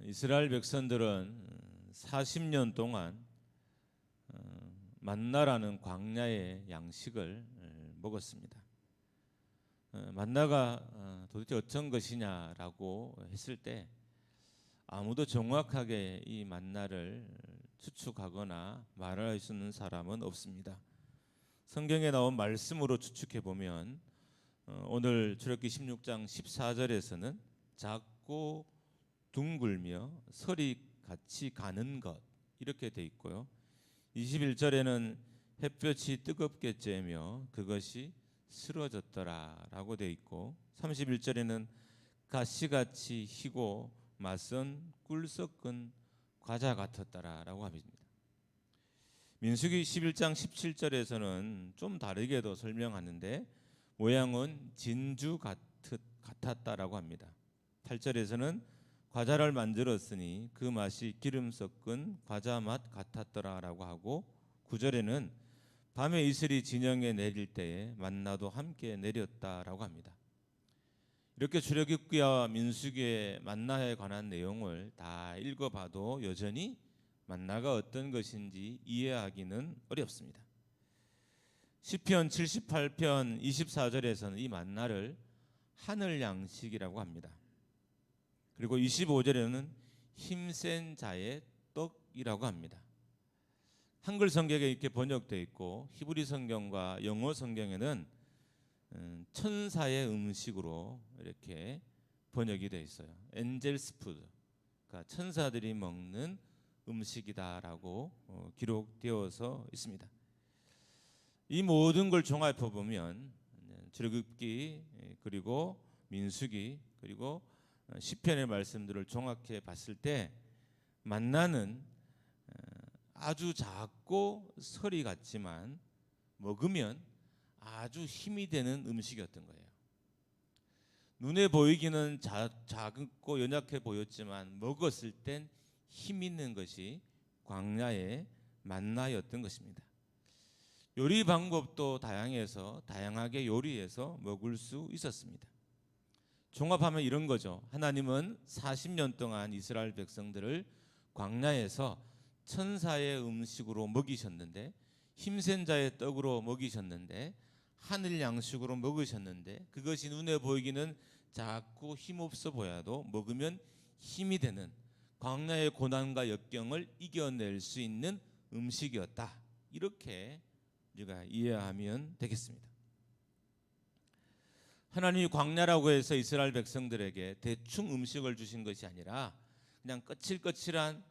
이스라엘 백성들은 40년 동안 만나라는 광야의 양식을 먹었습니다. 만나가 도대체 어떤 것이냐라고 했을 때 아무도 정확하게 이 만나를 추측하거나 말할 수 있는 사람은 없습니다. 성경에 나온 말씀으로 추측해 보면 오늘 출애굽기 16장 14절에서는 작고 둥글며 설이 같이 가는 것 이렇게 돼 있고요. 21절에는 햇볕이 뜨겁게 쬐며 그것이 쓰러졌더라라고 돼 있고 31절에는 가시같이 희고 맛은 꿀 섞은 과자 같았더라라고 합니다. 민수기 11장 17절에서는 좀 다르게도 설명하는데 모양은 진주 같았다라고 합니다. 8절에서는 과자를 만들었으니 그 맛이 기름 섞은 과자 맛 같았더라라고 하고 9절에는 밤에 이슬이 진영에 내릴 때에 만나도 함께 내렸다라고 합니다. 이렇게 출애굽기와 민수기의 만나에 관한 내용을 다 읽어봐도 여전히 만나가 어떤 것인지 이해하기는 어렵습니다. 시편 78편 24절에서는 이 만나를 하늘 양식이라고 합니다. 그리고 25절에는 힘센 자의 떡이라고 합니다. 한글 성경에 이렇게 번역되어 있고 히브리 성경과 영어 성경에는 천사의 음식으로 이렇게 번역이 되어 있어요. 엔젤스 푸드, 그러니까 천사들이 먹는 음식이다라고 기록되어서 있습니다. 이 모든 걸 종합해 보면 출애굽기 그리고 민수기 그리고 시편의 말씀들을 종합해 봤을 때 만나는 아주 작고 설이 같지만 먹으면 아주 힘이 되는 음식이었던 거예요. 눈에 보이기는 작고 연약해 보였지만 먹었을 땐 힘 있는 것이 광야의 만나였던 것입니다. 요리 방법도 다양해서 다양하게 요리해서 먹을 수 있었습니다. 종합하면 이런 거죠. 하나님은 40년 동안 이스라엘 백성들을 광야에서 천사의 음식으로 먹이셨는데 힘센 자의 떡으로 먹이셨는데 하늘 양식으로 먹으셨는데 그것이 눈에 보이기는 작고 힘없어 보여도 먹으면 힘이 되는 광야의 고난과 역경을 이겨낼 수 있는 음식이었다. 이렇게 우리가 이해하면 되겠습니다. 하나님이 광야라고 해서 이스라엘 백성들에게 대충 음식을 주신 것이 아니라 그냥 거칠거칠한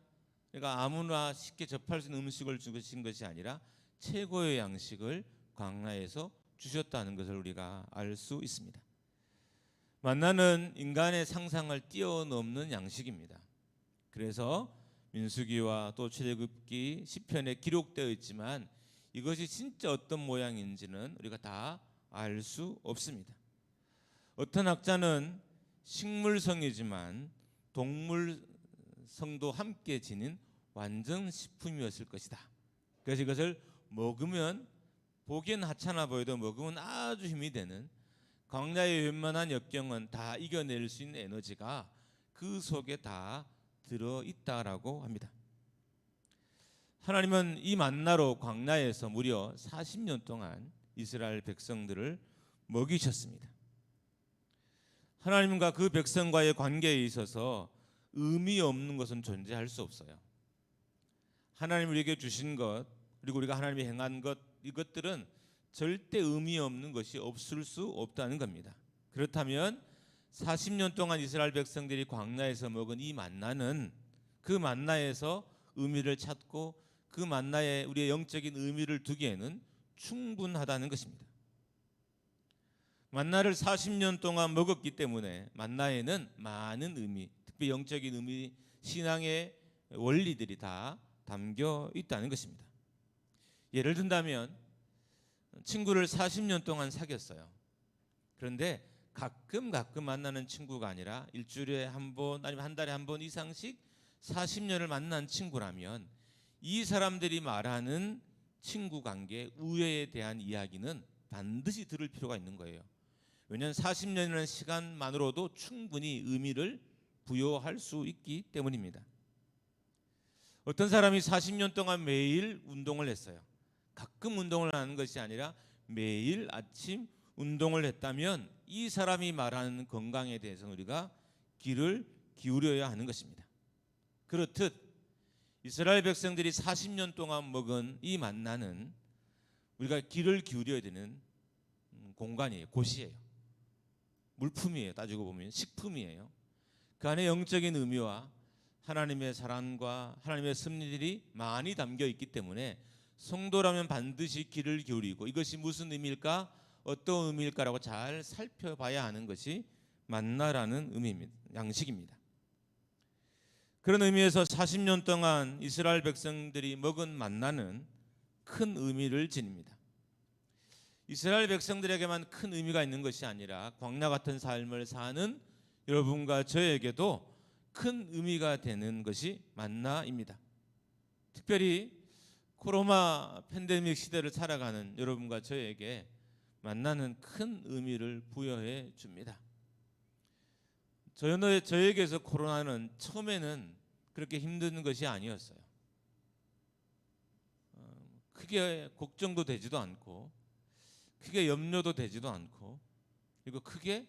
그러니까 아무나 쉽게 접할 수 있는 음식을 주신 것이 아니라 최고의 양식을 광야에서 주셨다는 것을 우리가 알 수 있습니다. 만나는 인간의 상상을 뛰어넘는 양식입니다. 그래서 민수기와 또 출애굽기 시편에 기록되어 있지만 이것이 진짜 어떤 모양인지는 우리가 다 알 수 없습니다. 어떤 학자는 식물성이지만 동물성도 함께 지닌 완전 식품이었을 것이다. 그래서 이것을 먹으면 보기엔 하찮아 보여도 먹으면 아주 힘이 되는 광야의 웬만한 역경은 다 이겨낼 수 있는 에너지가 그 속에 다 들어있다라고 합니다. 하나님은 이 만나로 광야에서 무려 40년 동안 이스라엘 백성들을 먹이셨습니다. 하나님과 그 백성과의 관계에 있어서 의미 없는 것은 존재할 수 없어요. 하나님 우리에게 주신 것 그리고 우리가 하나님이 행한 것 이것들은 절대 의미 없는 것이 없을 수 없다는 겁니다. 그렇다면 40년 동안 이스라엘 백성들이 광야에서 먹은 이 만나는 그 만나에서 의미를 찾고 그 만나에 우리의 영적인 의미를 두기에는 충분하다는 것입니다. 만나를 40년 동안 먹었기 때문에 만나에는 많은 의미, 특히 영적인 의미, 신앙의 원리들이 다 담겨 있다는 것입니다. 예를 든다면 친구를 40년 동안 사귀었어요. 그런데 가끔 만나는 친구가 아니라 일주일에 한 번 아니면 한 달에 한 번 이상씩 40년을 만난 친구라면 이 사람들이 말하는 친구 관계, 우애에 대한 이야기는 반드시 들을 필요가 있는 거예요. 왜냐하면 40년이라는 시간만으로도 충분히 의미를 부여할 수 있기 때문입니다. 어떤 사람이 40년 동안 매일 운동을 했어요. 가끔 운동을 하는 것이 아니라 매일 아침 운동을 했다면 이 사람이 말하는 건강에 대해서는 우리가 귀를 기울여야 하는 것입니다. 그렇듯 이스라엘 백성들이 40년 동안 먹은 이 만나는 우리가 귀를 기울여야 되는 공간이에요. 곳이에요. 물품이에요. 따지고 보면 식품이에요. 그 안에 영적인 의미와 하나님의 사랑과 하나님의 섭리들이 많이 담겨 있기 때문에 성도라면 반드시 귀를 기울이고 이것이 무슨 의미일까? 어떤 의미일까라고 잘 살펴봐야 하는 것이 만나라는 의미입니다. 양식입니다. 그런 의미에서 40년 동안 이스라엘 백성들이 먹은 만나는 큰 의미를 지닙니다. 이스라엘 백성들에게만 큰 의미가 있는 것이 아니라 광야 같은 삶을 사는 여러분과 저에게도 큰 의미가 되는 것이 만나입니다. 특별히 코로나 팬데믹 시대를 살아가는 여러분과 저에게 만나는 큰 의미를 부여해 줍니다. 저에게서 코로나는 처음에는 그렇게 힘든 것이 아니었어요. 크게 걱정도 되지도 않고 크게 염려도 되지도 않고 그리고 크게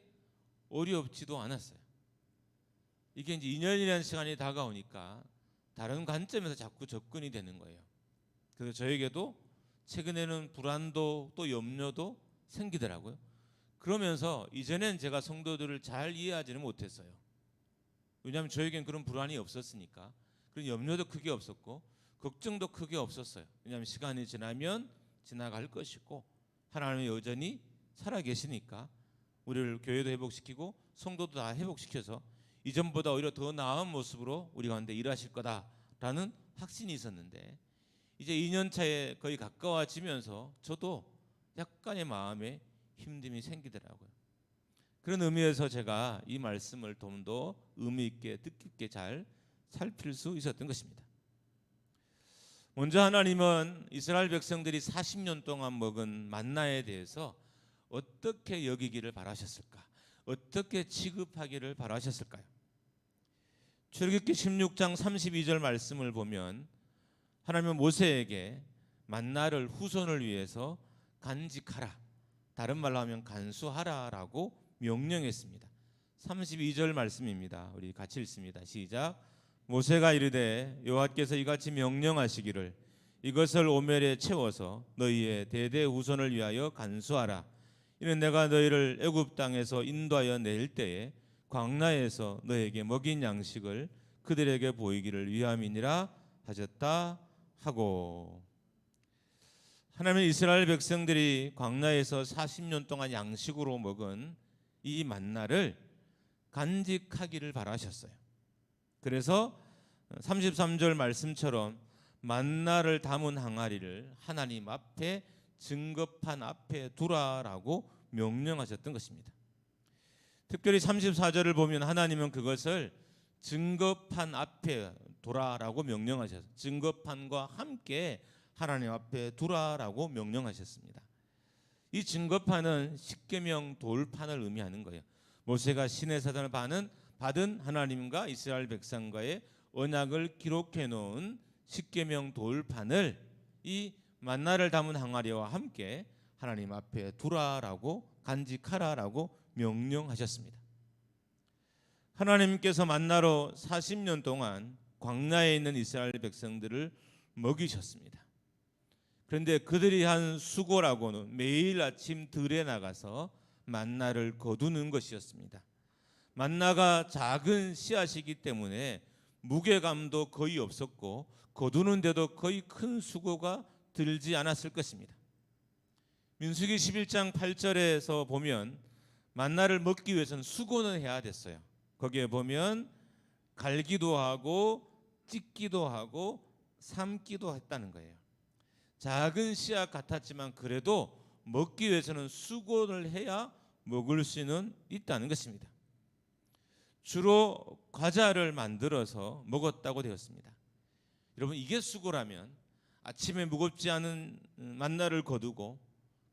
어렵지도 않았어요. 이게 이제 2년이라는 시간이 다가오니까 다른 관점에서 자꾸 접근이 되는 거예요. 그래서 저에게도 최근에는 불안도 또 염려도 생기더라고요. 그러면서 이전엔 제가 성도들을 잘 이해하지는 못했어요. 왜냐하면 저에겐 그런 불안이 없었으니까. 그런 염려도 크게 없었고 걱정도 크게 없었어요. 왜냐하면 시간이 지나면 지나갈 것이고 하나님이 여전히 살아계시니까 우리를 교회도 회복시키고 성도도 다 회복시켜서 이전보다 오히려 더 나은 모습으로 우리 가운데 일하실 거다라는 확신이 있었는데 이제 2년 차에 거의 가까워지면서 저도 약간의 마음에 힘듦이 생기더라고요. 그런 의미에서 제가 이 말씀을 좀 더 의미 있게 뜻깊게 잘 살필 수 있었던 것입니다. 먼저 하나님은 이스라엘 백성들이 40년 동안 먹은 만나에 대해서 어떻게 여기기를 바라셨을까? 어떻게 취급하기를 바라셨을까요? 출애굽기 16장 32절 말씀을 보면 하나님은 모세에게 만나를 후손을 위해서 간직하라, 다른 말로 하면 간수하라라고 명령했습니다. 32절 말씀입니다. 우리 같이 읽습니다. 시작. 모세가 이르되 여호와께서 이같이 명령하시기를 이것을 오멜에 채워서 너희의 대대 후손을 위하여 간수하라. 이는 내가 너희를 애굽 땅에서 인도하여 낼 때에 광야에서 너에게 먹인 양식을 그들에게 보이기를 위함이니라 하셨다 하고. 하나님은 이스라엘 백성들이 광야에서 40년 동안 양식으로 먹은 이 만나를 간직하기를 바라셨어요. 그래서 33절 말씀처럼 만나를 담은 항아리를 하나님 앞에 증거판 앞에 두라라고 명령하셨던 것입니다. 특별히 34절을 보면 하나님은 그것을 증거판 앞에 두라라고 명령하셨어요. 증거판과 함께 하나님 앞에 두라라고 명령하셨습니다. 이 증거판은 십계명 돌판을 의미하는 거예요. 모세가 시내사단을 받은 하나님과 이스라엘 백성과의 언약을 기록해 놓은 십계명 돌판을 이 만나를 담은 항아리와 함께 하나님 앞에 두라라고 간직하라라고 명령하셨습니다. 하나님께서 만나로 40년 동안 광야에 있는 이스라엘 백성들을 먹이셨습니다. 그런데 그들이 한 수고라고는 매일 아침 들에 나가서 만나를 거두는 것이었습니다. 만나가 작은 씨앗이기 때문에 무게감도 거의 없었고 거두는데도 거의 큰 수고가 들지 않았을 것입니다. 민수기 11장 8절에서 보면 만나를 먹기 위해서는 수고는 해야 됐어요. 거기에 보면 갈기도 하고 찢기도 하고 삶기도 했다는 거예요. 작은 씨앗 같았지만 그래도 먹기 위해서는 수고를 해야 먹을 수는 있다는 것입니다. 주로 과자를 만들어서 먹었다고 되었습니다. 여러분, 이게 수고라면 아침에 무겁지 않은 만나를 거두고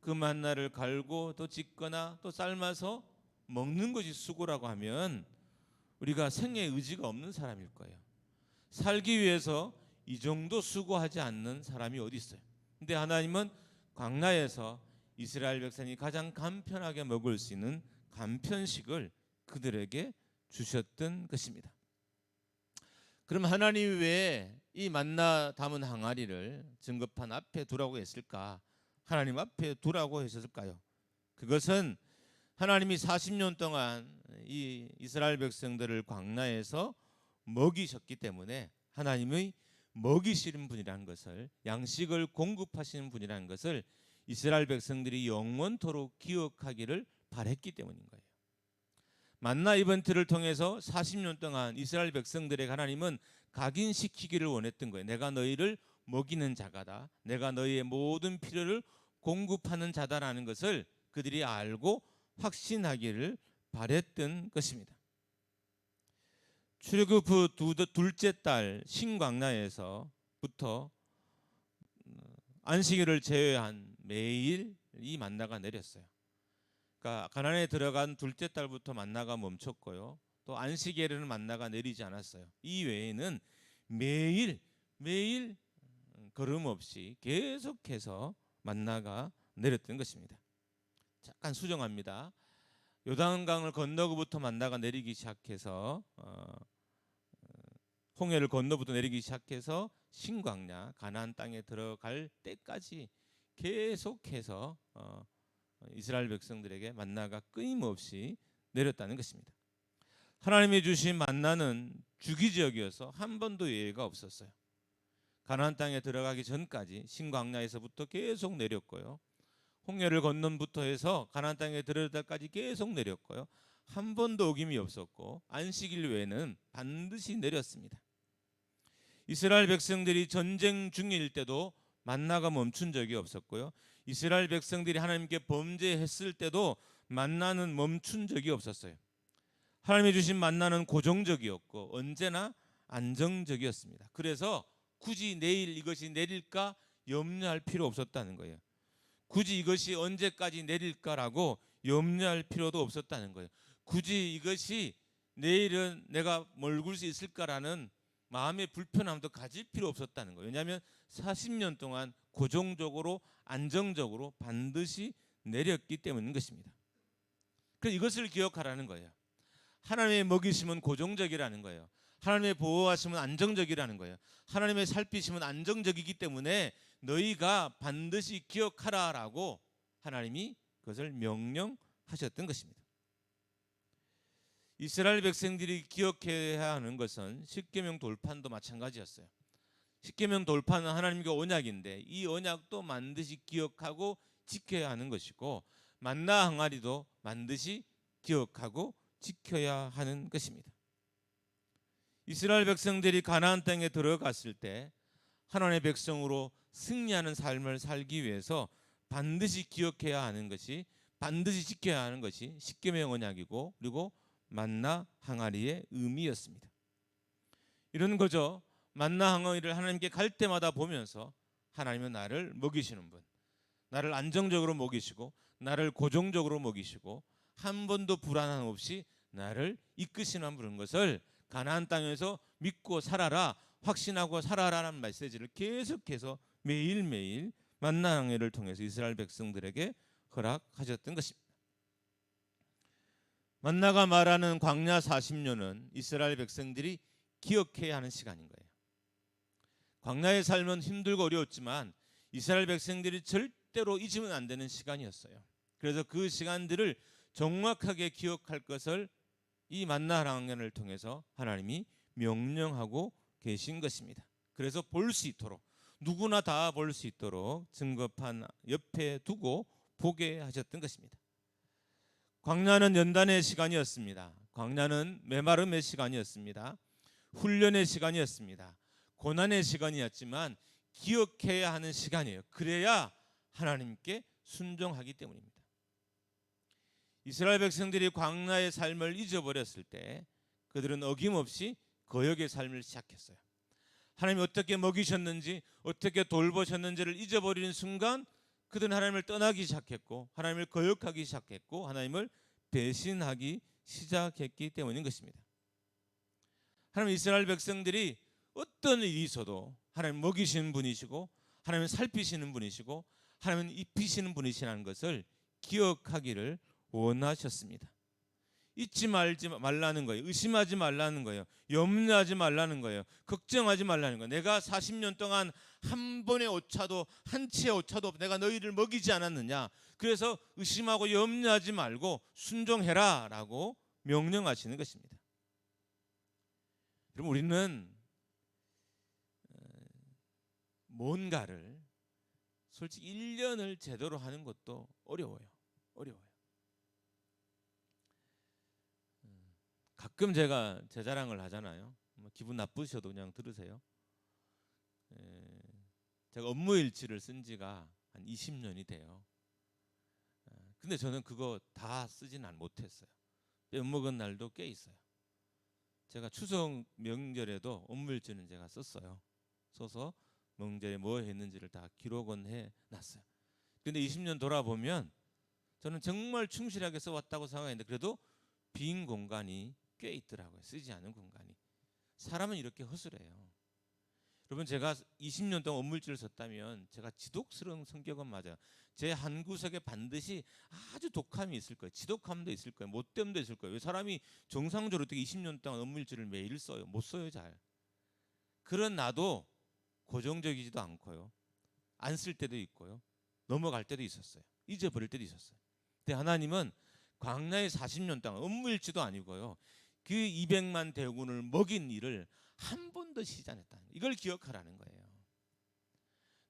그 만나를 갈고 또 찢거나 또 삶아서 먹는 것이 수고라고 하면 우리가 생애의 의지가 없는 사람일 거예요. 살기 위해서 이 정도 수고하지 않는 사람이 어디 있어요? 근데 하나님은 광야에서 이스라엘 백성이 가장 간편하게 먹을 수 있는 간편식을 그들에게 주셨던 것입니다. 그럼 하나님 왜 이 만나 담은 항아리를 증거판 앞에 두라고 했을까? 하나님 앞에 두라고 했을까요? 그것은 하나님이 40년 동안 이 이스라엘 백성들을 광야에서 먹이셨기 때문에 하나님의 먹이시는 분이라는 것을, 양식을 공급하시는 분이라는 것을 이스라엘 백성들이 영원토록 기억하기를 바랬기 때문인 거예요. 만나 이벤트를 통해서 40년 동안 이스라엘 백성들에게 하나님은 각인시키기를 원했던 거예요. 내가 너희를 먹이는 자가다. 내가 너희의 모든 필요를 공급하는 자다라는 것을 그들이 알고 확신하기를 바랬던 것입니다. 출애굽 후 둘째 달 신광야에서부터 안식일을 제외한 매일 이 만나가 내렸어요. 그러니까 가나안에 들어간 둘째 달부터 만나가 멈췄고요. 또 안식일에는 만나가 내리지 않았어요. 이 외에는 매일 걸음 없이 계속해서 만나가 내렸던 것입니다. 잠깐 수정합니다. 요단강을 건너고부터 만나가 내리기 시작해서 홍해를 건너부터 내리기 시작해서 신광야 가나안 땅에 들어갈 때까지 계속해서 이스라엘 백성들에게 만나가 끊임없이 내렸다는 것입니다. 하나님이 주신 만나는 주기적이어서 한 번도 예외가 없었어요. 가나안 땅에 들어가기 전까지 신광야에서부터 계속 내렸고요. 홍해를 건넌부터 해서 가나안 땅에 들어갈 때까지 계속 내렸고요. 한 번도 어김이 없었고 안식일 외에는 반드시 내렸습니다. 이스라엘 백성들이 전쟁 중일 때도 만나가 멈춘 적이 없었고요. 이스라엘 백성들이 하나님께 범죄했을 때도 만나는 멈춘 적이 없었어요. 하나님이 주신 만나는 고정적이었고 언제나 안정적이었습니다. 그래서 굳이 내일 이것이 내릴까 염려할 필요 없었다는 거예요. 굳이 이것이 언제까지 내릴까라고 염려할 필요도 없었다는 거예요. 굳이 이것이 내일은 내가 먹을 수 있을까라는 마음의 불편함도 가질 필요 없었다는 거예요. 왜냐하면 40년 동안 고정적으로 안정적으로 반드시 내렸기 때문인 것입니다. 그래서 이것을 기억하라는 거예요. 하나님의 먹이심은 고정적이라는 거예요. 하나님의 보호하심은 안정적이라는 거예요. 하나님의 살피심은 안정적이기 때문에 너희가 반드시 기억하라라고 하나님이 그것을 명령하셨던 것입니다. 이스라엘 백성들이 기억해야 하는 것은 십계명 돌판도 마찬가지였어요. 십계명 돌판은 하나님과 언약인데 이 언약도 반드시 기억하고 지켜야 하는 것이고 만나 항아리도 반드시 기억하고 지켜야 하는 것입니다. 이스라엘 백성들이 가나안 땅에 들어갔을 때 하나님의 백성으로 승리하는 삶을 살기 위해서 반드시 기억해야 하는 것이, 반드시 지켜야 하는 것이 십계명 언약이고 그리고 만나 항아리의 의미였습니다. 이런 거죠. 만나 항아리를 하나님께 갈 때마다 보면서 하나님은 나를 먹이시는 분, 나를 안정적으로 먹이시고 나를 고정적으로 먹이시고 한 번도 불안함 없이 나를 이끄시는 분인 것을 가나안 땅에서 믿고 살아라, 확신하고 살아라라는 메시지를 계속해서 매일매일 만나 항해를 통해서 이스라엘 백성들에게 허락하셨던 것입니다. 만나가 말하는 광야 40년은 이스라엘 백성들이 기억해야 하는 시간인 거예요. 광야의 삶은 힘들고 어려웠지만 이스라엘 백성들이 절대로 잊으면 안 되는 시간이었어요. 그래서 그 시간들을 정확하게 기억할 것을 이 만나 항해를 통해서 하나님이 명령하고 계신 것입니다. 그래서 볼 수 있도록, 누구나 다 볼 수 있도록 증거판 옆에 두고 보게 하셨던 것입니다. 광야는 연단의 시간이었습니다. 광야는 메마름의 시간이었습니다. 훈련의 시간이었습니다. 고난의 시간이었지만 기억해야 하는 시간이에요. 그래야 하나님께 순종하기 때문입니다. 이스라엘 백성들이 광야의 삶을 잊어버렸을 때 그들은 어김없이 거역의 삶을 시작했어요. 하나님이 어떻게 먹이셨는지, 어떻게 돌보셨는지를 잊어버리는 순간 그들은 하나님을 떠나기 시작했고 하나님을 거역하기 시작했고 하나님을 배신하기 시작했기 때문인 것입니다. 하나님 이스라엘 백성들이 어떤 일이 있어도 하나님 먹이시는 분이시고 하나님 살피시는 분이시고 하나님 입히시는 분이시라는 것을 기억하기를 원하셨습니다. 잊지 말라는 거예요. 의심하지 말라는 거예요. 염려하지 말라는 거예요. 걱정하지 말라는 거예요. 내가 40년 동안 한 번의 오차도 한 채의 오차도 내가 너희를 먹이지 않았느냐. 그래서 의심하고 염려하지 말고 순종해라 라고 명령하시는 것입니다. 그럼 우리는 뭔가를 솔직히 1년을 제대로 하는 것도 어려워요. 가끔 제가 제 자랑을 하잖아요. 기분 나쁘셔도 그냥 들으세요. 제가 업무일지를 쓴 지가 한 20년이 돼요. 근데 저는 그거 다 쓰지는 못했어요. 빼먹은 날도 꽤 있어요. 제가 추석 명절에도 업무일지는 제가 썼어요. 써서 명절에 뭐 했는지를 다 기록은 해놨어요. 근데 20년 돌아보면 저는 정말 충실하게 써왔다고 생각했는데 그래도 빈 공간이 꽤 있더라고요. 쓰지 않은 공간이. 사람은 이렇게 허술해요. 여러분 제가 20년 동안 업무일지를 썼다면 제가 지독스러운 성격은 맞아요. 제 한 구석에 반드시 아주 독함이 있을 거예요. 지독함도 있을 거예요. 못됨도 있을 거예요. 왜 사람이 정상적으로 어떻게 20년 동안 업무일지를 매일 써요? 못 써요 잘. 그런 나도 고정적이지도 않고요. 안 쓸 때도 있고요. 넘어갈 때도 있었어요. 잊어버릴 때도 있었어요. 근데 하나님은 광야의 40년 동안 업무일지도 아니고요. 그 200만 대군을 먹인 일을 한 번도 쉬지 않았다. 이걸 기억하라는 거예요.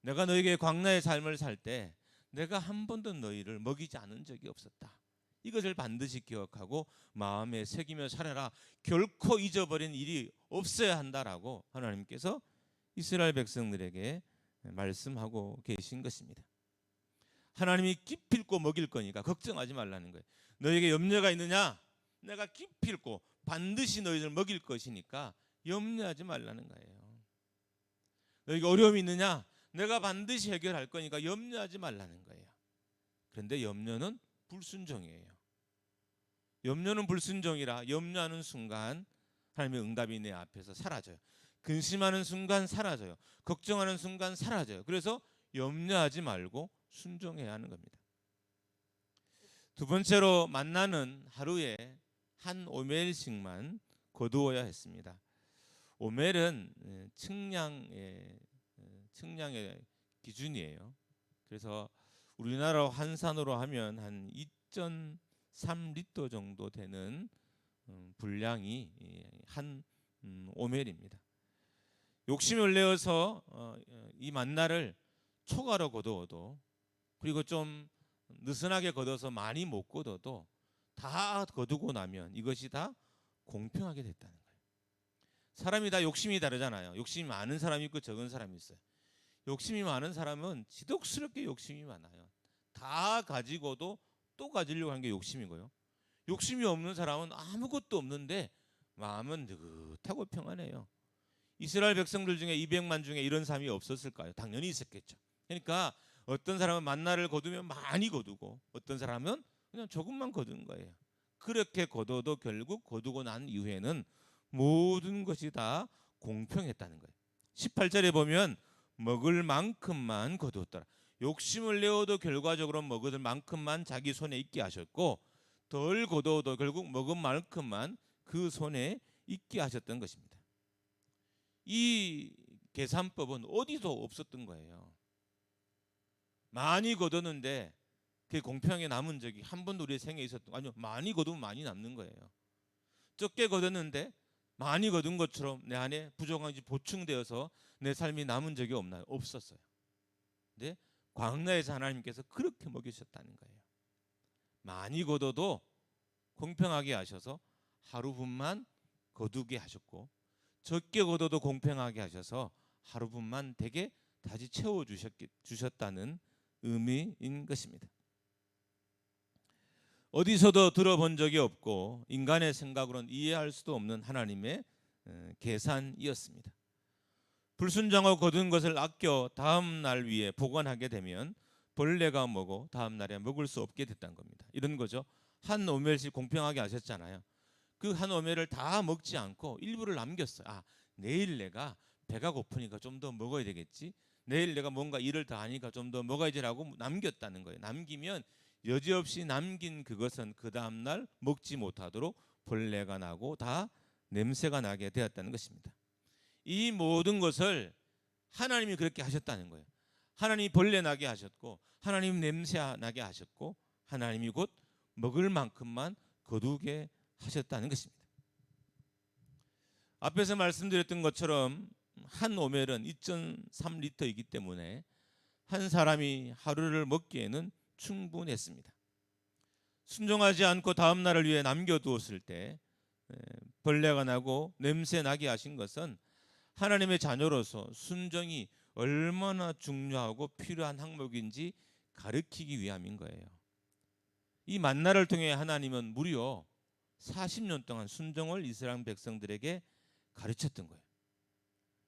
내가 너에게 광야의 삶을 살 때 내가 한 번도 너희를 먹이지 않은 적이 없었다. 이것을 반드시 기억하고 마음에 새기며 살아라. 결코 잊어버린 일이 없어야 한다라고 하나님께서 이스라엘 백성들에게 말씀하고 계신 것입니다. 하나님이 기필코 먹일 거니까 걱정하지 말라는 거예요. 너에게 염려가 있느냐? 내가 기필코 반드시 너희들 먹일 것이니까 염려하지 말라는 거예요. 너에게 어려움이 있느냐? 내가 반드시 해결할 거니까 염려하지 말라는 거예요. 그런데 염려는 불순종이에요. 염려는 불순종이라 염려하는 순간 하나님의 응답이 내 앞에서 사라져요. 근심하는 순간 사라져요. 걱정하는 순간 사라져요. 그래서 염려하지 말고 순종해야 하는 겁니다. 두 번째로 만나는 하루에 한 오멜씩만 거두어야 했습니다. 오멜은 측량의 기준이에요. 그래서 우리나라 환산으로 하면 한 2.3리터 정도 되는 분량이 한 오멜입니다. 욕심을 내어서 이 만나를 초과로 거두어도 그리고 좀 느슨하게 거둬서 많이 못 거둬도 다 거두고 나면 이것이 다 공평하게 됐다는 거예요. 사람이 다 욕심이 다르잖아요. 욕심이 많은 사람이 있고 적은 사람이 있어요. 욕심이 많은 사람은 지독스럽게 욕심이 많아요. 다 가지고도 또 가지려고 하는 게 욕심이고요. 욕심이 없는 사람은 아무것도 없는데 마음은 느긋하고 평안해요. 이스라엘 백성들 중에 200만 중에 이런 사람이 없었을까요? 당연히 있었겠죠. 그러니까 어떤 사람은 만나를 거두면 많이 거두고 어떤 사람은 그냥 조금만 거두는 거예요. 그렇게 거둬도 결국 거두고 난 이후에는 모든 것이 다 공평했다는 거예요. 18절에 보면 먹을 만큼만 거두었더라. 욕심을 내어도 결과적으로 먹을 만큼만 자기 손에 있게 하셨고 덜 거두어도 결국 먹은 만큼만 그 손에 있게 하셨던 것입니다. 이 계산법은 어디도 없었던 거예요. 많이 거두는데 그게 공평하게 남은 적이 한 번도 우리의 생에 있었던 아니요, 많이 거두면 많이 남는 거예요. 적게 거뒀는데 많이 거둔 것처럼 내 안에 부족한 것이 보충되어서 내 삶이 남은 적이 없나요? 없었어요. 근데 광야에서 하나님께서 그렇게 먹이셨다는 거예요. 많이 거둬도 공평하게 하셔서 하루분만 거두게 하셨고 적게 거둬도 공평하게 하셔서 하루분만 되게 다시 채워주셨다는 의미인 것입니다. 어디서도 들어본 적이 없고 인간의 생각으로는 이해할 수도 없는 하나님의 계산이었습니다. 불순종하고 거둔 것을 아껴 다음 날 위에 보관하게 되면 벌레가 먹어 다음 날에 먹을 수 없게 됐다는 겁니다. 이런 거죠. 한 오멜씩 공평하게 하셨잖아요. 그 한 오매를 다 먹지 않고 일부를 남겼어요. 내일 내가 배가 고프니까 좀 더 먹어야 되겠지. 내일 내가 뭔가 일을 더 하니까 좀 더 먹어야지라고 남겼다는 거예요. 남기면 여지없이 남긴 그것은 그 다음날 먹지 못하도록 벌레가 나고 다 냄새가 나게 되었다는 것입니다. 이 모든 것을 하나님이 그렇게 하셨다는 거예요. 하나님이 벌레 나게 하셨고, 하나님 냄새 나게 하셨고, 하나님이 곧 먹을 만큼만 거두게 하셨다는 것입니다. 앞에서 말씀드렸던 것처럼 한 오멜은 2.3리터이기 때문에 한 사람이 하루를 먹기에는 충분했습니다. 순종하지 않고 다음 날을 위해 남겨두었을 때 벌레가 나고 냄새 나게 하신 것은 하나님의 자녀로서 순종이 얼마나 중요하고 필요한 항목인지 가르치기 위함인 거예요. 이 만나를 통해 하나님은 무려 40년 동안 순종을 이스라엘 백성들에게 가르쳤던 거예요.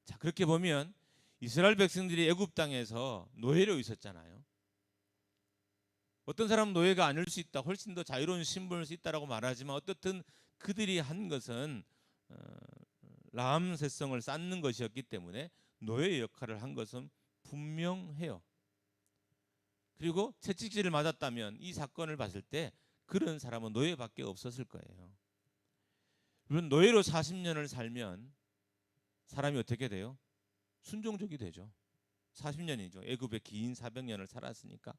자, 그렇게 보면 이스라엘 백성들이 애굽 땅에서 노예로 있었잖아요. 어떤 사람은 노예가 아닐 수 있다, 훨씬 더 자유로운 신분일 수 있다라고 말하지만 어떻든 그들이 한 것은 라암새성을 쌓는 것이었기 때문에 노예 역할을 한 것은 분명해요. 그리고 채찍질을 맞았다면 이 사건을 봤을 때 그런 사람은 노예밖에 없었을 거예요. 물론 노예로 40년을 살면 사람이 어떻게 돼요? 순종적이 되죠. 40년이죠. 애굽에 긴 400년을 살았으니까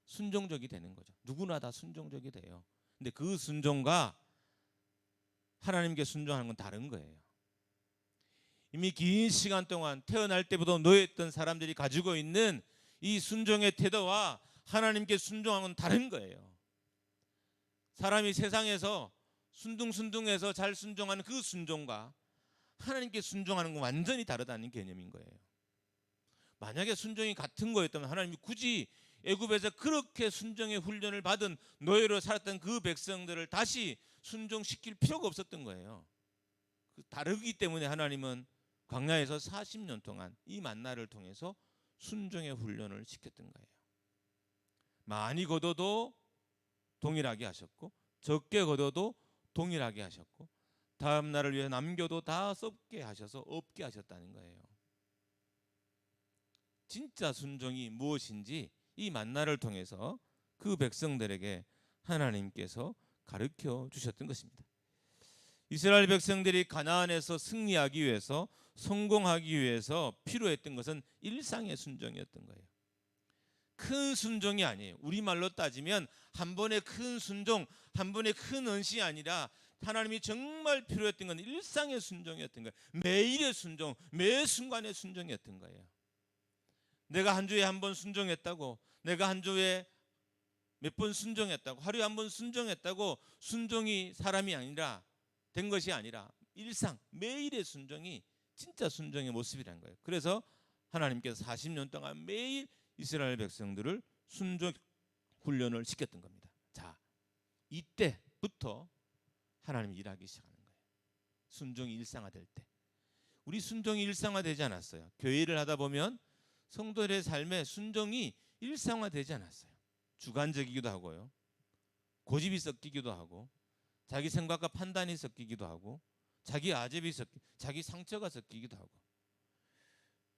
순종적이 되는 거죠. 누구나 다 순종적이 돼요. 근데 그 순종과 하나님께 순종하는 건 다른 거예요. 이미 긴 시간 동안 태어날 때부터 노예했던 사람들이 가지고 있는 이 순종의 태도와 하나님께 순종하는 건 다른 거예요. 사람이 세상에서 순둥순둥해서 잘 순종하는 그 순종과 하나님께 순종하는 건 완전히 다르다는 개념인 거예요. 만약에 순종이 같은 거였다면 하나님이 굳이 애굽에서 그렇게 순종의 훈련을 받은 노예로 살았던 그 백성들을 다시 순종시킬 필요가 없었던 거예요. 다르기 때문에 하나님은 광야에서 40년 동안 이 만나를 통해서 순종의 훈련을 시켰던 거예요. 많이 거둬도 동일하게 하셨고, 적게 거둬도 동일하게 하셨고, 다음 날을 위해 남겨도 다 썩게 하셔서 없게 하셨다는 거예요. 진짜 순종이 무엇인지 이 만나를 통해서 그 백성들에게 하나님께서 가르쳐 주셨던 것입니다. 이스라엘 백성들이 가나안에서 승리하기 위해서, 성공하기 위해서 필요했던 것은 일상의 순종이었던 거예요. 큰 순종이 아니에요. 우리말로 따지면 한 번의 큰 순종, 한 번의 큰 언신이 아니라 하나님이 정말 필요했던 건 일상의 순종이었던 거예요. 매일의 순종, 매 순간의 순종이었던 거예요. 내가 한 주에 한 번 순종했다고, 내가 한 주에 몇 번 순종했다고, 하루에 한 번 순종했다고 순종이 사람이 아니라 된 것이 아니라 일상, 매일의 순종이 진짜 순종의 모습이라는 거예요. 그래서 하나님께서 40년 동안 매일 이스라엘 백성들을 순종 훈련을 시켰던 겁니다. 자, 이때부터 하나님이 일하기 시작하는 거예요. 순종이 일상화될 때. 우리 순종이 일상화되지 않았어요. 교회를 하다 보면 성도들의 삶에 순종이 일상화되지 않았어요. 주관적이기도 하고요. 고집이 섞이기도 하고, 자기 생각과 판단이 섞이기도 하고, 자기 아집이 자기 상처가 섞이기도 하고.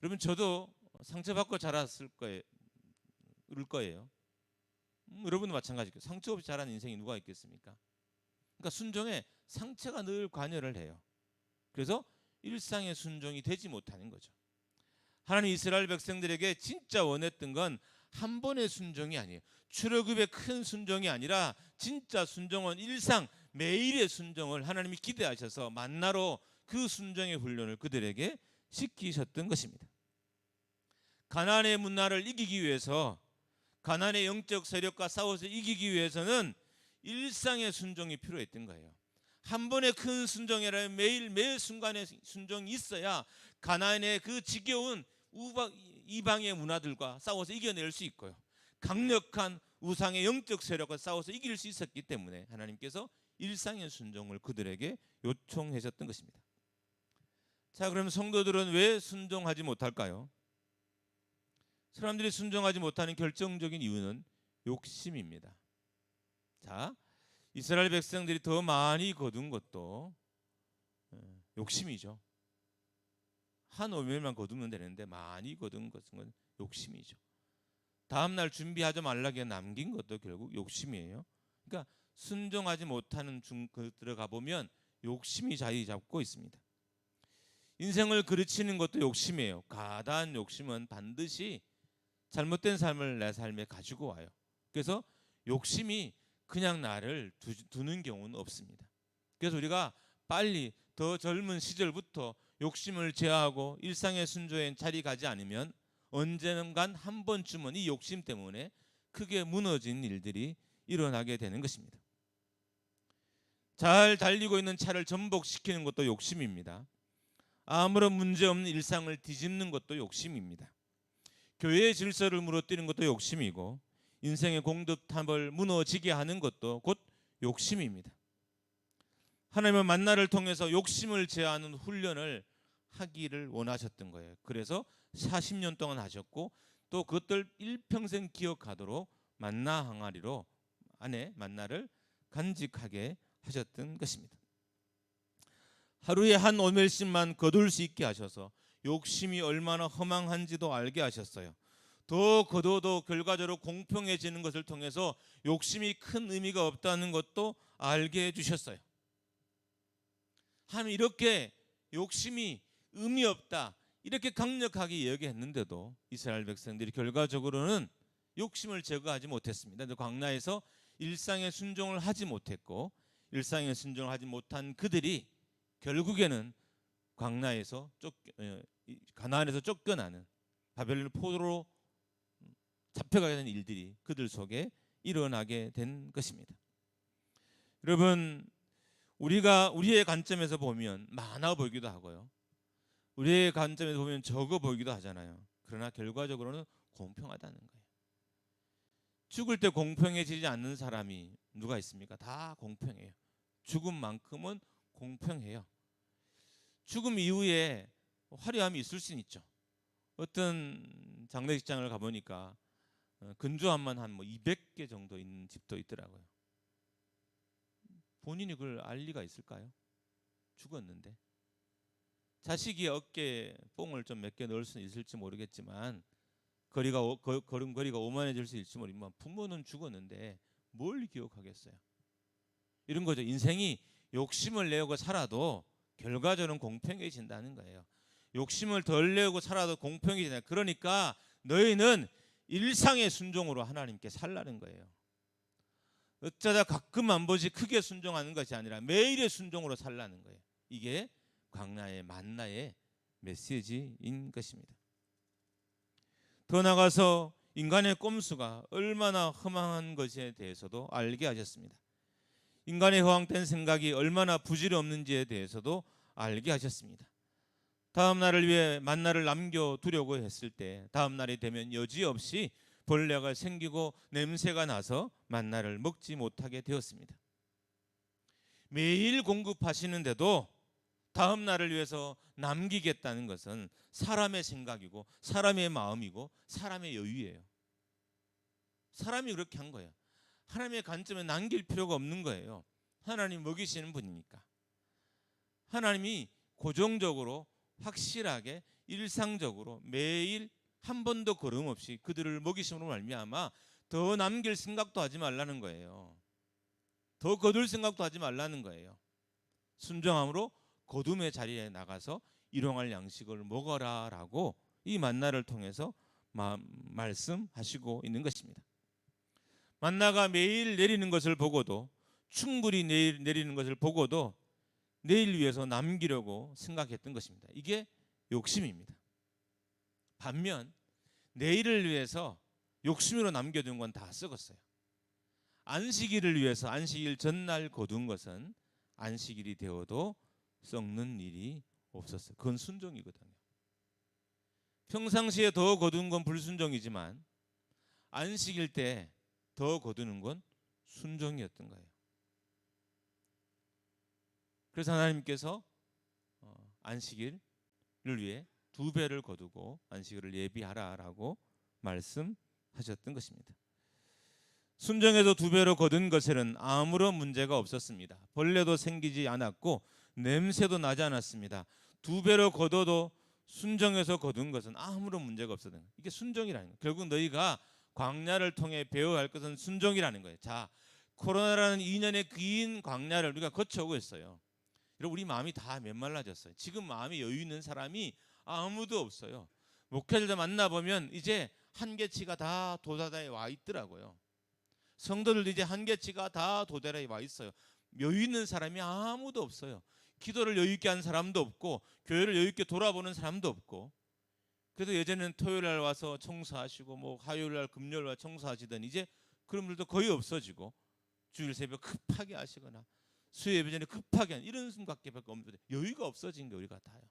여러분, 저도 상처받고 자랐을 거예요. 여러분도 마찬가지고 상처 없이 자란 인생이 누가 있겠습니까? 그러니까 순종에 상처가 늘 관여를 해요. 그래서 일상의 순종이 되지 못하는 거죠. 하나님 이스라엘 백성들에게 진짜 원했던 건 한 번의 순종이 아니에요. 출애굽의 큰 순종이 아니라 진짜 순종은 일상 매일의 순종을 하나님이 기대하셔서 만나로 그 순종의 훈련을 그들에게 시키셨던 것입니다. 가나안의 문화를 이기기 위해서, 가나안의 영적 세력과 싸워서 이기기 위해서는 일상의 순종이 필요했던 거예요. 한 번의 큰 순종이라면 매일 매 순간의 순종이 있어야 가나안의 그 지겨운 이방의 문화들과 싸워서 이겨낼 수 있고요. 강력한 우상의 영적 세력과 싸워서 이길 수 있었기 때문에 하나님께서 일상의 순종을 그들에게 요청하셨던 것입니다. 자, 그럼 성도들은 왜 순종하지 못할까요? 사람들이 순종하지 못하는 결정적인 이유는 욕심입니다. 자, 이스라엘 백성들이 더 많이 거둔 것도 욕심이죠. 한 오멜만 거두면 되는데 많이 거둔 것은 욕심이죠. 다음 날 준비하지 말라게 남긴 것도 결국 욕심이에요. 그러니까 순종하지 못하는 들어가 보면 욕심이 자리 잡고 있습니다. 인생을 그르치는 것도 욕심이에요. 과다한 욕심은 반드시 잘못된 삶을 내 삶에 가지고 와요. 그래서 욕심이 그냥 나를 두는 경우는 없습니다. 그래서 우리가 빨리 더 젊은 시절부터 욕심을 제어하고 일상의 순조에 자리 가지 않으면 언젠간 한 번쯤은 이 욕심 때문에 크게 무너진 일들이 일어나게 되는 것입니다. 잘 달리고 있는 차를 전복시키는 것도 욕심입니다. 아무런 문제 없는 일상을 뒤집는 것도 욕심입니다. 교회의 질서를 무너뜨리는 것도 욕심이고 인생의 공덕탑을 무너지게 하는 것도 곧 욕심입니다. 하나님은 만나를 통해서 욕심을 제어하는 훈련을 하기를 원하셨던 거예요. 그래서 40년 동안 하셨고 또 그것들 일평생 기억하도록 만나 항아리로 안에 만나를 간직하게 하셨던 것입니다. 하루에 한 오멜씩만 거둘 수 있게 하셔서 욕심이 얼마나 허망한지도 알게 하셨어요. 더 거둬도 결과적으로 공평해지는 것을 통해서 욕심이 큰 의미가 없다는 것도 알게 해주셨어요. 하나님 이렇게 욕심이 의미 없다 이렇게 강력하게 이야기했는데도 이스라엘 백성들이 결과적으로는 욕심을 제거하지 못했습니다. 광야에서 일상의 순종을 하지 못했고 일상의 순종을 하지 못한 그들이 결국에는 광야에서 가나안에서 쫓겨나는 바벨론 포로로 잡혀가게 된 일들이 그들 속에 일어나게 된 것입니다. 여러분 우리가 우리의 관점에서 보면 많아 보이기도 하고요. 우리의 관점에서 보면 적어 보이기도 하잖아요. 그러나 결과적으로는 공평하다는 거예요. 죽을 때 공평해지지 않는 사람이 누가 있습니까? 다 공평해요. 죽음만큼은 공평해요. 죽음 이후에 화려함이 있을 수는 있죠. 어떤 장례식장을 가보니까 근조함만 한 200개 정도 있는 집도 있더라고요. 본인이 그걸 알 리가 있을까요? 죽었는데. 자식이 어깨에 뽕을 좀 몇 개 넣을 수 있을지 모르겠지만 걸음거리가 오만해질 수 있을지 모르지만 부모는 죽었는데 뭘 기억하겠어요? 이런 거죠. 인생이 욕심을 내고 살아도 결과적으로는 공평해진다는 거예요. 욕심을 덜 내고 살아도 공평해진다. 그러니까 너희는 일상의 순종으로 하나님께 살라는 거예요. 어쩌다 가끔 한 번씩 크게 순종하는 것이 아니라 매일의 순종으로 살라는 거예요. 이게 광야의 만나의 메시지인 것입니다. 더 나아가서 인간의 꼼수가 얼마나 허망한 것에 대해서도 알게 하셨습니다. 인간의 허황된 생각이 얼마나 부질없는지에 대해서도 알게 하셨습니다. 다음 날을 위해 만나를 남겨두려고 했을 때 다음 날이 되면 여지없이 벌레가 생기고 냄새가 나서 만나를 먹지 못하게 되었습니다. 매일 공급하시는데도 다음 날을 위해서 남기겠다는 것은 사람의 생각이고 사람의 마음이고 사람의 여유예요. 사람이 그렇게 한 거예요. 하나님의 관점에 남길 필요가 없는 거예요. 하나님 먹이시는 분이니까. 하나님이 고정적으로 확실하게 일상적으로 매일 한 번도 걸음 없이 그들을 먹이심으로 말미암아 더 남길 생각도 하지 말라는 거예요. 더 거둘 생각도 하지 말라는 거예요. 순종함으로 거둠의 자리에 나가서 일용할 양식을 먹어라라고 이 만나를 통해서 말씀하시고 있는 것입니다. 만나가 매일 내리는 것을 보고도 충분히 내리는 것을 보고도 내일 위해서 남기려고 생각했던 것입니다. 이게 욕심입니다. 반면 내일을 위해서 욕심으로 남겨둔 건 다 썩었어요. 안식일을 위해서 안식일 전날 거둔 것은 안식일이 되어도 썩는 일이 없었어요. 그건 순종이거든요. 평상시에 더 거둔 건 불순종이지만 안식일 때 더 거두는 건 순종이었던 거예요. 그래서 하나님께서 안식일을 위해 2배를 거두고 안식일을 예비하라라고 말씀하셨던 것입니다. 순정해서 2배로 거둔 것에는 아무런 문제가 없었습니다. 벌레도 생기지 않았고 냄새도 나지 않았습니다. 2배로 거둬도 순정해서 거둔 것은 아무런 문제가 없었던 거예요. 이게 순종이라는 거예요. 결국 너희가 광야를 통해 배워야 할 것은 순종이라는 거예요. 자, 코로나라는 2년의 긴 광야를 우리가 거쳐오고 있어요. 여러분, 우리 마음이 다 메말라졌어요. 지금 마음이 여유 있는 사람이 아무도 없어요. 목회자들 만나보면 이제 한계치가 다 도달에 와 있더라고요. 성도들도 이제 한계치가 다 도달에 와 있어요. 여유 있는 사람이 아무도 없어요. 기도를 여유 있게 하는 사람도 없고 교회를 여유 있게 돌아보는 사람도 없고. 그래도 예전에는 토요일 날 와서 청소하시고 뭐 화요일 날 금요일 날 청소하시던 이제 그런 분들도 거의 없어지고 주일 새벽 급하게 하시거나 수요 예배 전에 급하게 하는 이런 순간밖에 없는데 여유가 없어진 게 우리 같아요.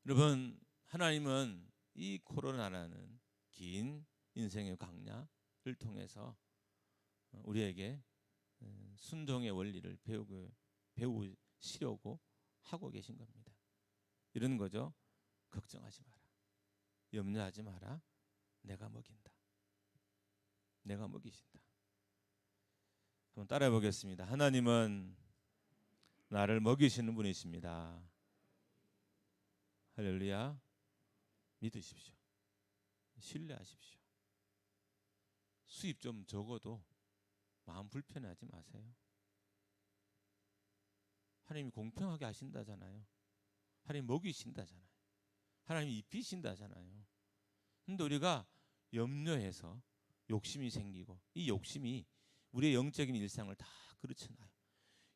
여러분, 하나님은 이 코로나라는 긴 인생의 광야를 통해서 우리에게 순종의 원리를 배우시려고 하고 계신 겁니다. 이런 거죠. 걱정하지 마라. 염려하지 마라. 내가 먹인다. 내가 먹이신다. 한번 따라해 보겠습니다. 하나님은 나를 먹이시는 분이십니다. 할렐루야. 믿으십시오. 신뢰하십시오. 수입 좀 적어도 마음 불편하지 마세요. 하나님이 공평하게 하신다잖아요. 하나님 먹이신다잖아요. 하나님 입히신다잖아요. 근데 우리가 염려해서 욕심이 생기고 이 욕심이 우리의 영적인 일상을 다 그르쳐놔요.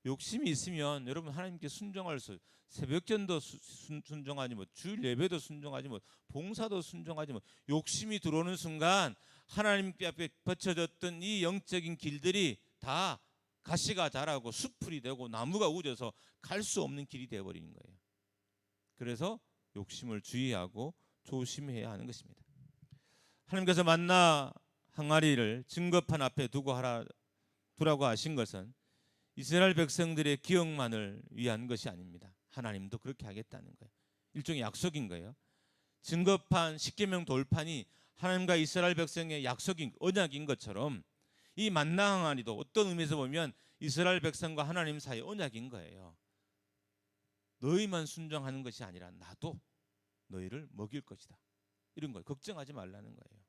욕심이 있으면 여러분 하나님께 순종할 수, 새벽전도 순종하지 못, 주일 예배도 순종하지 못, 봉사도 순종하지 못, 욕심이 들어오는 순간 하나님 앞에 버쳐졌던 이 영적인 길들이 다 가시가 자라고 수풀이 되고 나무가 우져서 갈 수 없는 길이 되어버리는 거예요. 그래서 욕심을 주의하고 조심해야 하는 것입니다. 하나님께서 만나 항아리를 증거판 앞에 두라고 하신 것은 이스라엘 백성들의 기억만을 위한 것이 아닙니다. 하나님도 그렇게 하겠다는 거예요. 일종의 약속인 거예요. 증거판, 십계명 돌판이 하나님과 이스라엘 백성의 약속인 언약인 것처럼 이 만나 항아리도 어떤 의미에서 보면 이스라엘 백성과 하나님 사이의 언약인 거예요. 너희만 순종하는 것이 아니라 나도 너희를 먹일 것이다. 이런 거예요. 걱정하지 말라는 거예요.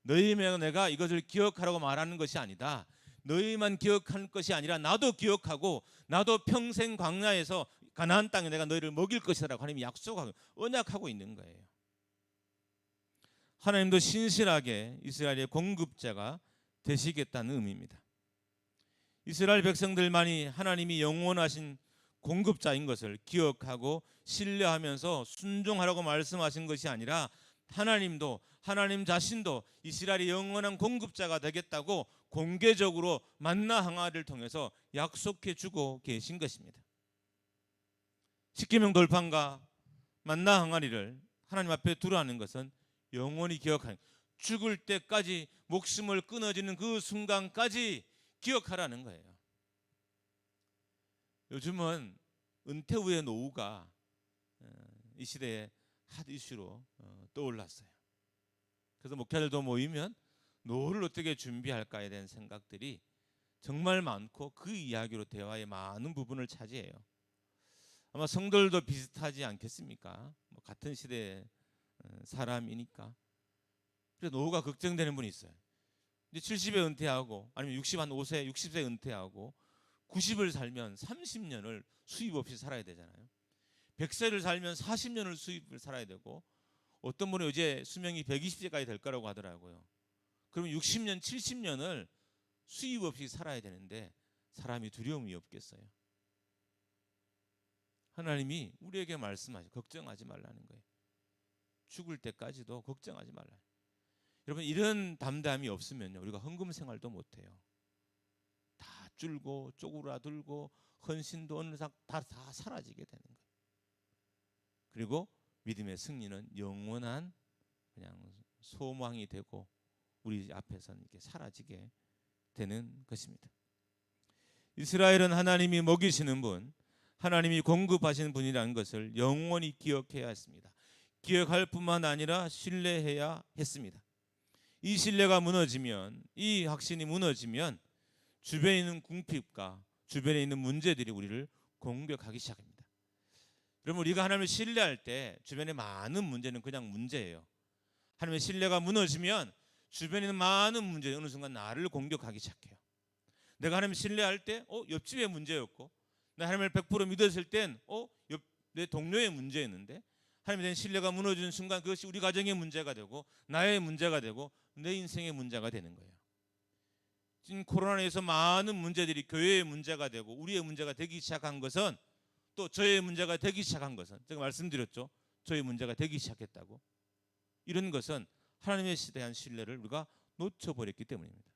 너희면 내가 이것을 기억하라고 말하는 것이 아니다. 너희만 기억할 것이 아니라 나도 기억하고 나도 평생 광야에서 가나안 땅에 내가 너희를 먹일 것이라고 하나님이 약속하고 언약하고 있는 거예요. 하나님도 신실하게 이스라엘의 공급자가 되시겠다는 의미입니다. 이스라엘 백성들만이 하나님이 영원하신 공급자인 것을 기억하고 신뢰하면서 순종하라고 말씀하신 것이 아니라 하나님도 하나님 자신도 이스라엘의 영원한 공급자가 되겠다고 공개적으로 만나 항아리를 통해서 약속해 주고 계신 것입니다. 십계명 돌판과 만나 항아리를 하나님 앞에 두라는 것은 영원히 기억하는, 죽을 때까지 목숨을 끊어지는 그 순간까지 기억하라는 거예요. 요즘은 은퇴 후의 노후가 이 시대의 핫 이슈로 떠올랐어요. 그래서 목회자들도 모이면 노후를 어떻게 준비할까에 대한 생각들이 정말 많고 그 이야기로 대화의 많은 부분을 차지해요. 아마 성도들도 비슷하지 않겠습니까? 같은 시대의 사람이니까. 그래서 노후가 걱정되는 분이 있어요. 이제 70에 은퇴하고 아니면 65세, 60세 은퇴하고 90을 살면 30년을 수입 없이 살아야 되잖아요. 100세를 살면 40년을 수입을 살아야 되고 어떤 분은 이제 수명이 120세까지 될 거라고 하더라고요. 그러면 60년, 70년을 수입 없이 살아야 되는데 사람이 두려움이 없겠어요? 하나님이 우리에게 말씀하셔. 걱정하지 말라는 거예요. 죽을 때까지도 걱정하지 말라. 여러분, 이런 담대함이 없으면요 우리가 헌금 생활도 못해요. 다 줄고 쪼그라들고 헌신도 어느 다 사라지게 되는 거예요. 그리고 믿음의 승리는 영원한 그냥 소망이 되고 우리 앞에서는 이렇게 사라지게 되는 것입니다. 이스라엘은 하나님이 먹이시는 분, 하나님이 공급하시는 분이라는 것을 영원히 기억해야 했습니다. 기억할 뿐만 아니라 신뢰해야 했습니다. 이 신뢰가 무너지면, 이 확신이 무너지면 주변에 있는 궁핍과 주변에 있는 문제들이 우리를 공격하기 시작합니다. 여러분, 우리가 하나님을 신뢰할 때 주변에 많은 문제는 그냥 문제예요. 하나님의 신뢰가 무너지면 주변에 있는 많은 문제는 어느 순간 나를 공격하기 시작해요. 내가 하나님을 신뢰할 때 옆집의 문제였고, 내가 하나님을 100% 믿었을 땐 내 동료의 문제였는데, 하나님에 대한 신뢰가 무너지는 순간 그것이 우리 가정의 문제가 되고 나의 문제가 되고 내 인생의 문제가 되는 거예요. 지금 코로나로 인해서 많은 문제들이 교회의 문제가 되고 우리의 문제가 되기 시작한 것은, 또 저의 문제가 되기 시작한 것은, 제가 말씀드렸죠. 저의 문제가 되기 시작했다고. 이런 것은 하나님에 대한 신뢰를 우리가 놓쳐버렸기 때문입니다.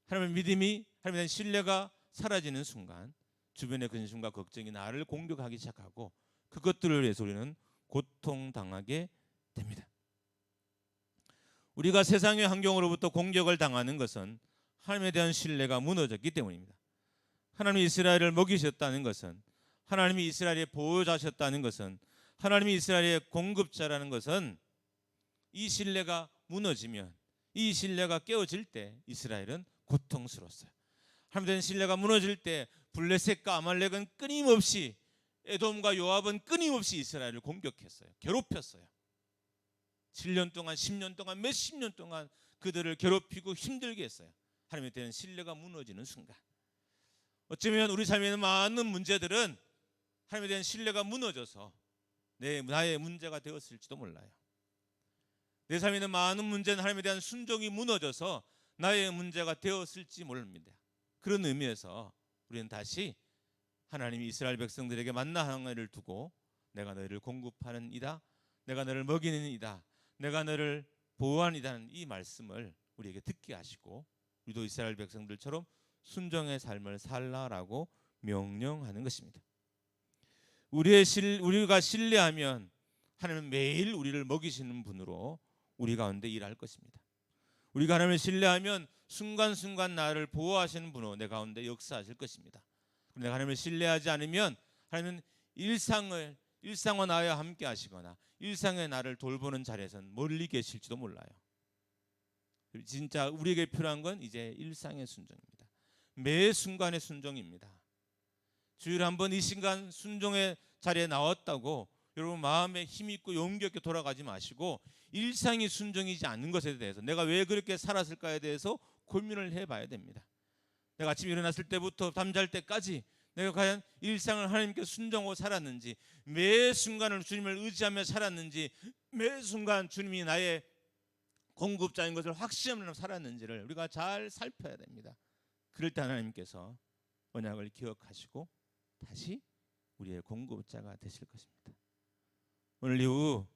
하나님의 믿음이, 하나님에 대한 신뢰가 사라지는 순간 주변의 근심과 걱정이 나를 공격하기 시작하고 그것들을 위해서 우리는 고통당하게 됩니다. 우리가 세상의 환경으로부터 공격을 당하는 것은 하나님에 대한 신뢰가 무너졌기 때문입니다. 하나님이 이스라엘을 먹이셨다는 것은, 하나님이 이스라엘의 보호자셨다는 것은, 하나님이 이스라엘의 공급자라는 것은, 이 신뢰가 무너지면, 이 신뢰가 깨어질 때 이스라엘은 고통스러웠어요. 하나님에 대한 신뢰가 무너질 때 블레셋과 아말렉은 끊임없이, 에돔과 요압은 끊임없이 이스라엘을 공격했어요. 괴롭혔어요. 7년 동안, 10년 동안, 몇십 년 동안 그들을 괴롭히고 힘들게 했어요. 하나님에 대한 신뢰가 무너지는 순간, 어쩌면 우리 삶에 있는 많은 문제들은 하나님에 대한 신뢰가 무너져서 나의 문제가 되었을지도 몰라요. 내 삶에 있는 많은 문제는 하나님에 대한 순종이 무너져서 나의 문제가 되었을지 모릅니다. 그런 의미에서 우리는 다시 하나님이 이스라엘 백성들에게 만나 하나를 두고, 내가 너희를 공급하는 이다, 내가 너를 먹이는 이다, 내가 너를 보호하는 이다는 이 말씀을 우리에게 듣게 하시고, 우리도 이스라엘 백성들처럼 순종의 삶을 살라라고 명령하는 것입니다. 우리가 신뢰하면 하나님은 매일 우리를 먹이시는 분으로 우리 가운데 일할 것입니다. 우리가 하나님을 신뢰하면 순간순간 나를 보호하시는 분으로 내 가운데 역사하실 것입니다. 내가 하나님을 신뢰하지 않으면 하나님은 일상과 나와 함께 하시거나 일상의 나를 돌보는 자리에서는 멀리 계실지도 몰라요. 진짜 우리에게 필요한 건 이제 일상의 순종입니다. 매 순간의 순종입니다. 주일에 한번 이 순간 순종의 자리에 나왔다고 여러분 마음에 힘 있고 용기 있게 돌아가지 마시고, 일상이 순종이지 않는 것에 대해서, 내가 왜 그렇게 살았을까에 대해서 고민을 해봐야 됩니다. 내가 아침에 일어났을 때부터 잠잘 때까지 내가 과연 일상을 하나님께 순종하고 살았는지, 매 순간을 주님을 의지하며 살았는지, 매 순간 주님이 나의 공급자인 것을 확신하며 살았는지를 우리가 잘 살펴야 됩니다. 그럴 때 하나님께서 언약을 기억하시고 다시 우리의 공급자가 되실 것입니다. 오늘 이후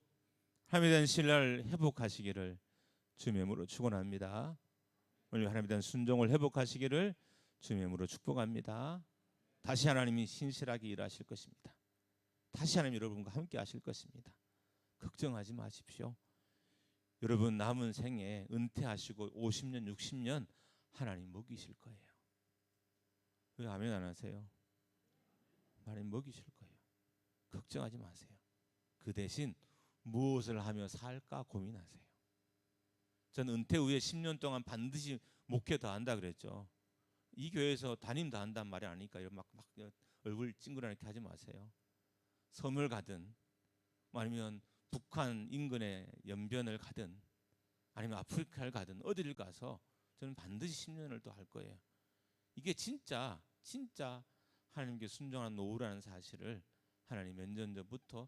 하나님에 대한 신뢰를 회복하시기를 주님의 이름으로 축원합니다. 오늘 하나님에 대한 순종을 회복하시기를 주님의 이름으로 축복합니다. 다시 하나님이 신실하게 일하실 것입니다. 다시 하나님 여러분과 함께 하실 것입니다. 걱정하지 마십시오. 여러분 남은 생에 은퇴하시고 50년, 60년 하나님 먹이실 거예요. 왜 아멘 안 하세요? 하나님 먹이실 거예요. 걱정하지 마세요. 그 대신 무엇을 하며 살까 고민하세요. 저는 은퇴 후에 10년 동안 반드시 목회 더 한다 그랬죠. 이 교회에서 담임 더 한단 말이 아니니까 막 얼굴 찡그렇게 하지 마세요. 섬을 가든 아니면 북한 인근의 연변을 가든 아니면 아프리카를 가든 어디를 가서 저는 반드시 10년을 또 할 거예요. 이게 진짜 하나님께 순종한 노후라는 사실을 하나님 몇 년 전부터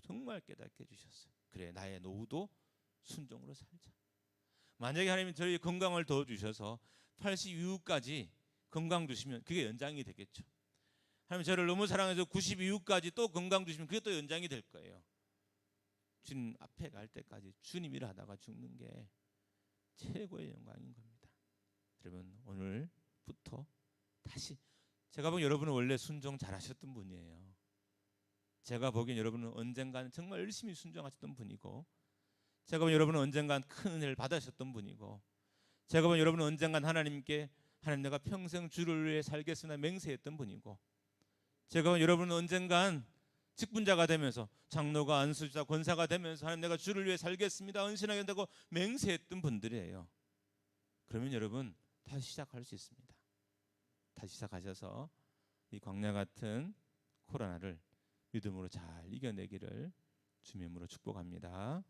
정말 깨닫게 해주셨어요. 그래, 나의 노후도 순종으로 살자. 만약에 하나님이 저희 건강을 더 주셔서 80 이후까지 건강 주시면 그게 연장이 되겠죠. 하나님 저를 너무 사랑해서 90 이후까지 또 건강 주시면 그게 또 연장이 될 거예요. 주님 앞에 갈 때까지 주님 일을 하다가 죽는 게 최고의 영광인 겁니다. 여러분 오늘부터 다시, 제가 보기엔 여러분은 원래 순종 잘하셨던 분이에요. 제가 보기엔 여러분은 언젠가는 정말 열심히 순종하셨던 분이고, 제가 보기엔 여러분은 언젠간 큰 은혜를 받으셨던 분이고, 제가 보기엔 여러분은 언젠간 하나님께 하나님 내가 평생 주를 위해 살겠으나 맹세했던 분이고, 제가 보기엔 여러분은 언젠간 직분자가 되면서 장로가 안수자 권사가 되면서 하나님 내가 주를 위해 살겠습니다 헌신하게 된다고 맹세했던 분들이에요. 그러면 여러분 다시 시작할 수 있습니다. 다시 시작하셔서 이 광야 같은 코로나를 믿음으로 잘 이겨내기를 주님으로 축복합니다.